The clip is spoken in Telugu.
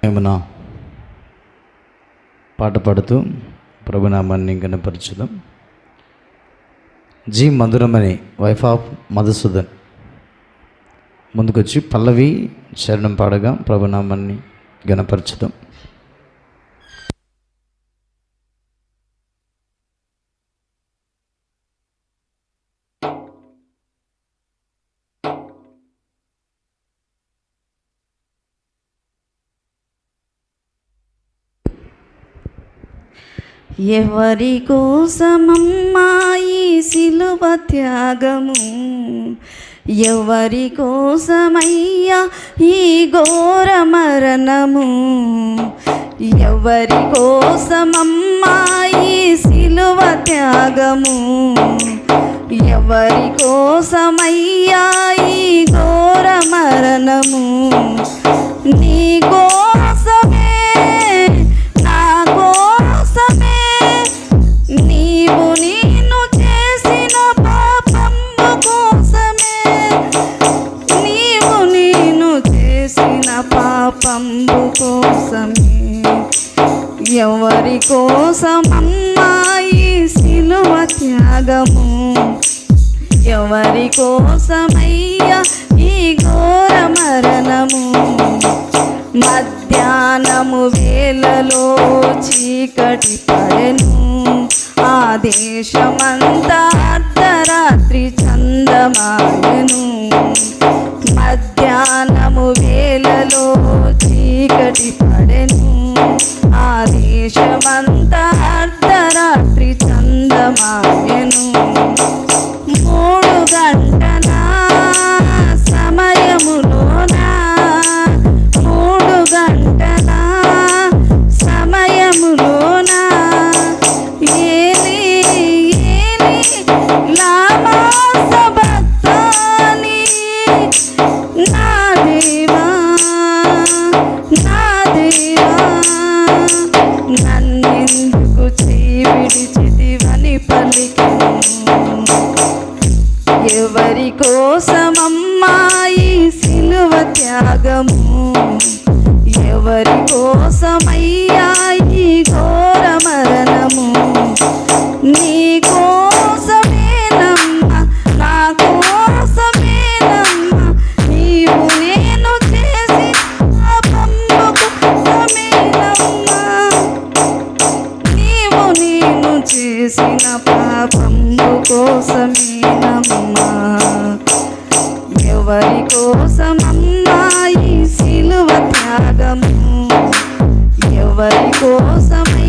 ఏమన్నా పాట పాడుతూ ప్రభునామాన్ని గణపరచుదాం. జి మధురమణి వైఫ్ ఆఫ్ మధుసూదన్ ముందుకొచ్చి పల్లవి చరణం పాడగా ప్రభునామాన్ని గణపరచుదాం. ఎవరి కోసమమ్మా ఈ సిలువ త్యాగము, ఎవరి కోసమయ్యా ఈ ఘోర మరణము, ఎవరి కోసమమ్మా ఈ సిలువ త్యాగము, ఎవరి కోసమయ్యా ఈ ఘోర మరణము, నీ కోసమే నా కోసమే, నీవు నేను చేసిన పాపము కోసమే, నీవు నేను చేసిన పాపము కోసమే, ఎవరి కోసమమ్మా ఈ సిలువ త్యాగము, ఎవరి కోసమయ్యా ఈ ఘోర మరణము. మధ్యాహ్నము వేళలో చీకటి పడెను, ఆ దేశమంతా అర్ధరాత్రి చందమాయెను. మధ్యాహ్నము వేళలో చీకటి పడెను, ఆ దేశమంతా అర్ధరాత్రి చందమాయెను. 3 గంటల సమయములోనా, 3 గంటల సమయములోనా, ఏలి ఏలి లామా సబక్తాని, నా దేవా నా దేవా నన్నెందుకు విడిచితివని పలికెను. ఎవరి కోసమమ్మా ఈ సిలువ త్యాగము, ఎవరి కోసమయ్యా ఈ ఘోర మరణము, నీ కోసమేనమ్మా నా కోసమేనమ్మా, నీవు నేను చేసి పాపము కోసమేనమ్మా, నీవు నేను చేసిన పాపము కోసమేనమ్మా. ఎవరి కోసమమ్మా ఈ సిలువ త్యాగము, ఎవరి కోసమే